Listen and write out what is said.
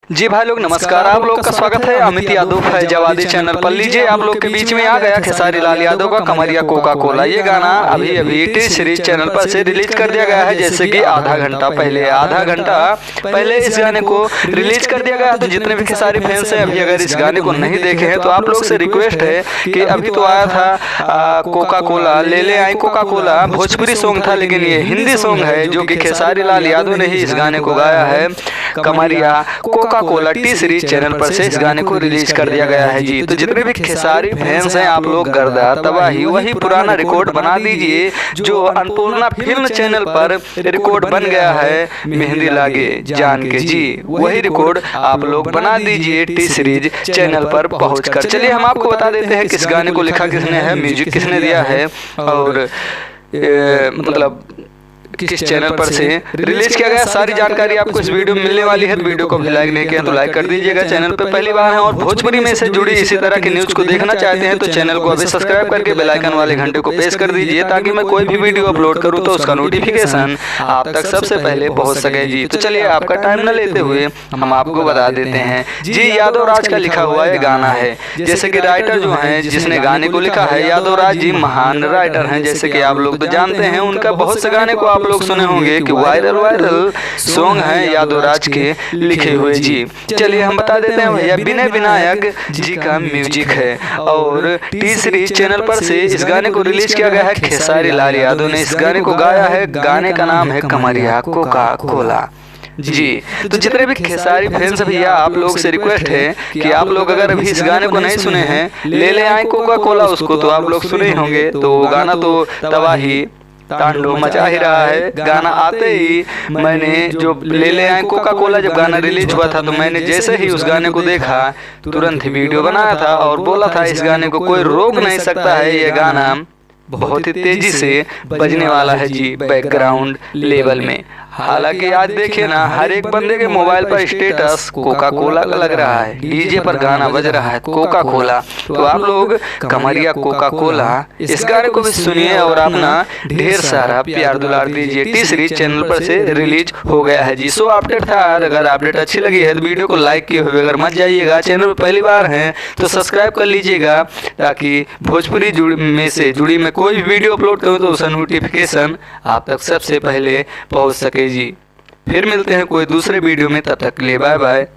जी भाई लोग नमस्कार, आप लोग का स्वागत है अमित यादव फैजाबादी चैनल पर। लीजिए आप लोग के बीच में आ गया खेसारी लाल यादव का कमरिया कोका कोला। ये गाना अभी अभी टी सीरीज चैनल पर से रिलीज कर दिया गया है, जैसे कि आधा घंटा पहले इस गाने को रिलीज कर दिया गया। तो जितने भी खेसारी फैंस हैं अभी अगर इस गाने को नहीं देखे हैं तो आप लोग से रिक्वेस्ट है कि अभी तो आया था कोका कोला ले ले आई कोका कोला, भोजपुरी सॉन्ग था, लेकिन ये हिंदी सॉन्ग है जो कि खेसारी लाल यादव ने ही इस गाने को गाया है। कमरिया Coca Cola T series channel पर से इस गाने को रिलीज कर दिया गया है जी। तो जितने भी खेसारी फैंस हैं आप लोग गर्दा तबाही वही पुराना रिकॉर्ड बना दीजिए जो अन्नपूर्णा फिल्म चैनल पर रिकॉर्ड बन गया है, मेहंदी लागे जान के जी, वही रिकॉर्ड आप लोग बना दीजिए टी सीरीज चैनल पर पहुंचकर। चलिए हम आपको बता देते हैं किस गाने को लिखा किसने है, म्यूजिक किसने दिया है और मतलब किस चैनल पर से रिलीज किया गया। सारी जानकारी आपको इस वीडियो में मिलने वाली है। वीडियो को भी लाइक नहीं किया तो लाइक कर दीजिएगा। चैनल पर पहली बार है और भोजपुरी में से जुड़ी इसी तरह की न्यूज को देखना चाहते हैं तो चैनल को अभी सब्सक्राइब करके बेल आइकन वाले घंटे को प्रेस कर दीजिए ताकि मैं कोई भी वीडियो अपलोड करूं तो उसका नोटिफिकेशन आप तक सबसे पहले पहुंच सके जी। तो चलिए आपका टाइम न लेते हुए हम आपको बता देते हैं जी। यादव राज का लिखा हुआ ये गाना है, जैसे कि राइटर जो है जिसने गाने को लिखा है यादव राज जी महान राइटर हैं, जैसे कि आप लोग तो जानते हैं। उनका बहुत से गाने को आप लोग सुने होंगे कि वायरल सॉन्ग है यादव राज के लिखे हुए जी। चलिए हम बता देते हैं भैया विनय विनायक जी का म्यूजिक है और टी सीरीज चैनल पर से इस गाने को रिलीज किया गया है। खेसारी लाल यादव ने इस गाने को गाया है। गाने का नाम है कमरिया कोका कोला जी। तो जितने भी खेसारी फैंस भैया आप लोग से रिक्वेस्ट है कि आप लोग अगर अभी इस गाने को नहीं सुने हैं ले ले आए कोका कोला, उसको तो आप लोग सुने होंगे। तो गाना तो तबाही तांडव मचा ही रहा है। गाना आते ही मैंने जो ले ले आए कोका कोला जब गाना रिलीज हुआ था तो मैंने जैसे ही उस गाने को देखा तुरंत ही वीडियो बनाया था और बोला था इस गाने को कोई रोक नहीं सकता है, ये गाना बहुत ही तेजी से बजने वाला है जी बैकग्राउंड लेवल में। हालांकि आज देखिए ना हर एक बंदे के मोबाइल पर स्टेटस कोका कोला का लग रहा है, डीजे पर गाना बज रहा है कोका कोला। तो आप लोग कमरिया कोका कोला इस गाने को भी सुनिए और अपना ढेर सारा प्यार दुलार दीजिए। टी सीरीज चैनल पर से रिलीज हो गया है जी। सो अपडेट था, अगर अपडेट अच्छी लगी है तो वीडियो को लाइक किए हुए अगर मत जाइएगा। चैनल पर पहली बार है तो सब्सक्राइब कर लीजिएगा ताकि भोजपुरी में से जुड़ी मैं कोई भी वीडियो अपलोड करूँ तो उसका नोटिफिकेशन आप तक सबसे पहले पहुँच सके जी। फिर मिलते हैं कोई दूसरे वीडियो में, तब तक के लिए बाय बाय।